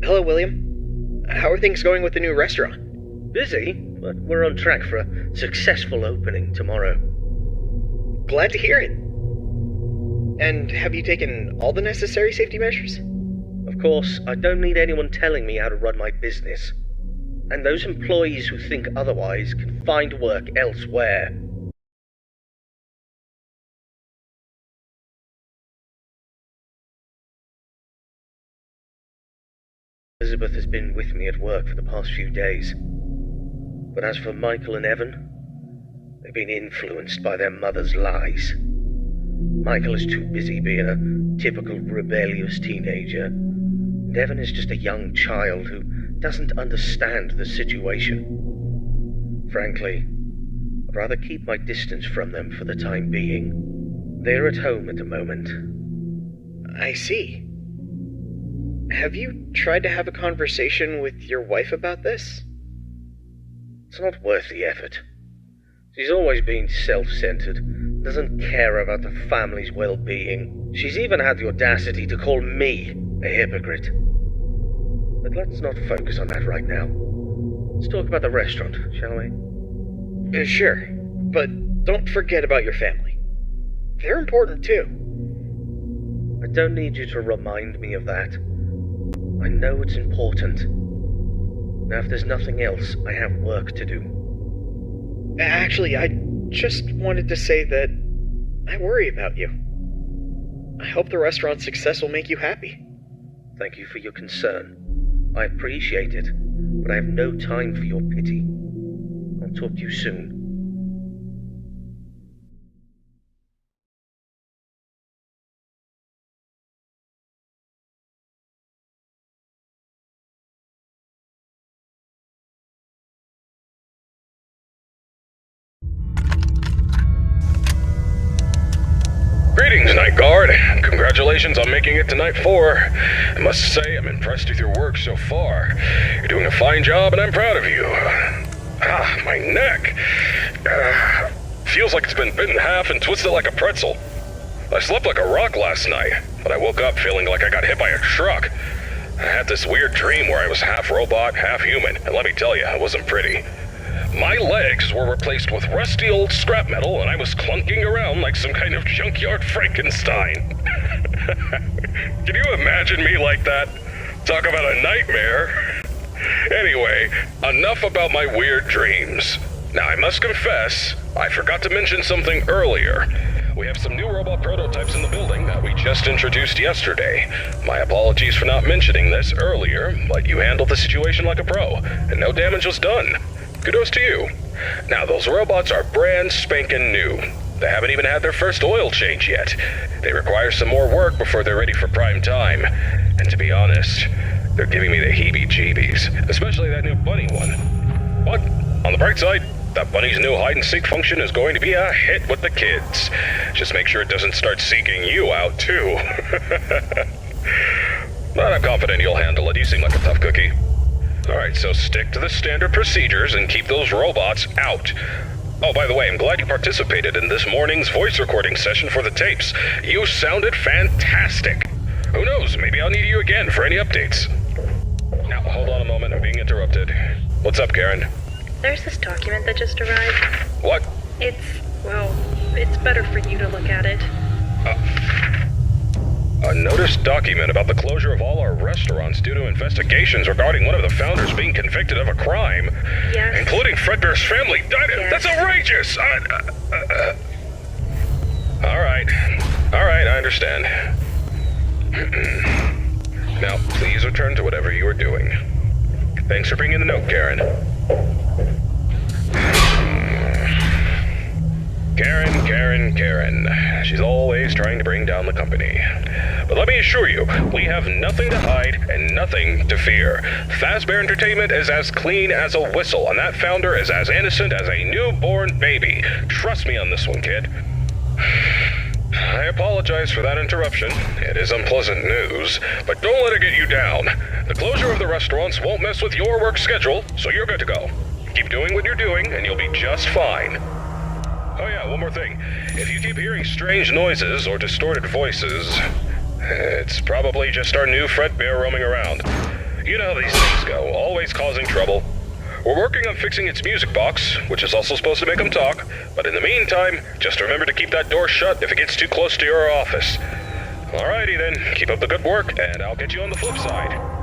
Hello, William. How are things going with the new restaurant? Busy, but we're on track for a successful opening tomorrow. Glad to hear it. And have you taken all the necessary safety measures? Of course, I don't need anyone telling me how to run my business. And those employees who think otherwise can find work elsewhere. Elizabeth has been with me at work for the past few days. But as for Michael and Evan, they've been influenced by their mother's lies. Michael is too busy being a typical rebellious teenager, and Evan is just a young child who doesn't understand the situation. Frankly, I'd rather keep my distance from them for the time being. They're at home at the moment. I see. Have you tried to have a conversation with your wife about this? It's not worth the effort. She's always been self-centered, doesn't care about the family's well-being. She's even had the audacity to call me a hypocrite. But let's not focus on that right now. Let's talk about the restaurant, shall we? Sure, but don't forget about your family. They're important too. I don't need you to remind me of that. I know it's important. Now, if there's nothing else, I have work to do. Actually, I just wanted to say that I worry about you. I hope the restaurant's success will make you happy. Thank you for your concern. I appreciate it, but I have no time for your pity. I'll talk to you soon. Greetings, Night Guard. Congratulations on making it to Night 4. I must say, I'm impressed with your work so far. You're doing a fine job, and I'm proud of you. My neck. Feels like it's been bitten in half and twisted like a pretzel. I slept like a rock last night, but I woke up feeling like I got hit by a truck. I had this weird dream where I was half robot, half human, and let me tell you, it wasn't pretty. My legs were replaced with rusty old scrap metal, and I was clunking around like some kind of junkyard Frankenstein. Can you imagine me like that? Talk about a nightmare. Anyway, enough about my weird dreams. Now, I must confess, I forgot to mention something earlier. We have some new robot prototypes in the building that we just introduced yesterday. My apologies for not mentioning this earlier, but you handled the situation like a pro, and no damage was done. Kudos to you. Now, those robots are brand spanking new. They haven't even had their first oil change yet. They require some more work before they're ready for prime time. And to be honest, they're giving me the heebie-jeebies, especially that new bunny one. But, on the bright side, that bunny's new hide-and-seek function is going to be a hit with the kids. Just make sure it doesn't start seeking you out, too. But I'm confident you'll handle it. You seem like a tough cookie. Alright, so stick to the standard procedures and keep those robots out. Oh, by the way, I'm glad you participated in this morning's voice recording session for the tapes. You sounded fantastic. Who knows, maybe I'll need you again for any updates. Now, hold on a moment, I'm being interrupted. What's up, Karen? There's this document that just arrived. What? It's better for you to look at it. A notice document about the closure of all our restaurants due to investigations regarding one of the founders being convicted of a crime. Yes. Including Fredbear's family. Yes. That's outrageous! Alright, I understand. Now, please return to whatever you are doing. Thanks for bringing the note, Karen. Karen. She's always trying to bring down the company. But let me assure you, we have nothing to hide and nothing to fear. Fazbear Entertainment is as clean as a whistle, and that founder is as innocent as a newborn baby. Trust me on this one, kid. I apologize for that interruption. It is unpleasant news, but don't let it get you down. The closure of the restaurants won't mess with your work schedule, so you're good to go. Keep doing what you're doing, and you'll be just fine. Oh yeah, one more thing. If you keep hearing strange noises or distorted voices, it's probably just our new Fredbear roaming around. You know how these things go, always causing trouble. We're working on fixing its music box, which is also supposed to make them talk, but in the meantime, just remember to keep that door shut if it gets too close to your office. Alrighty then, keep up the good work, and I'll get you on the flip side.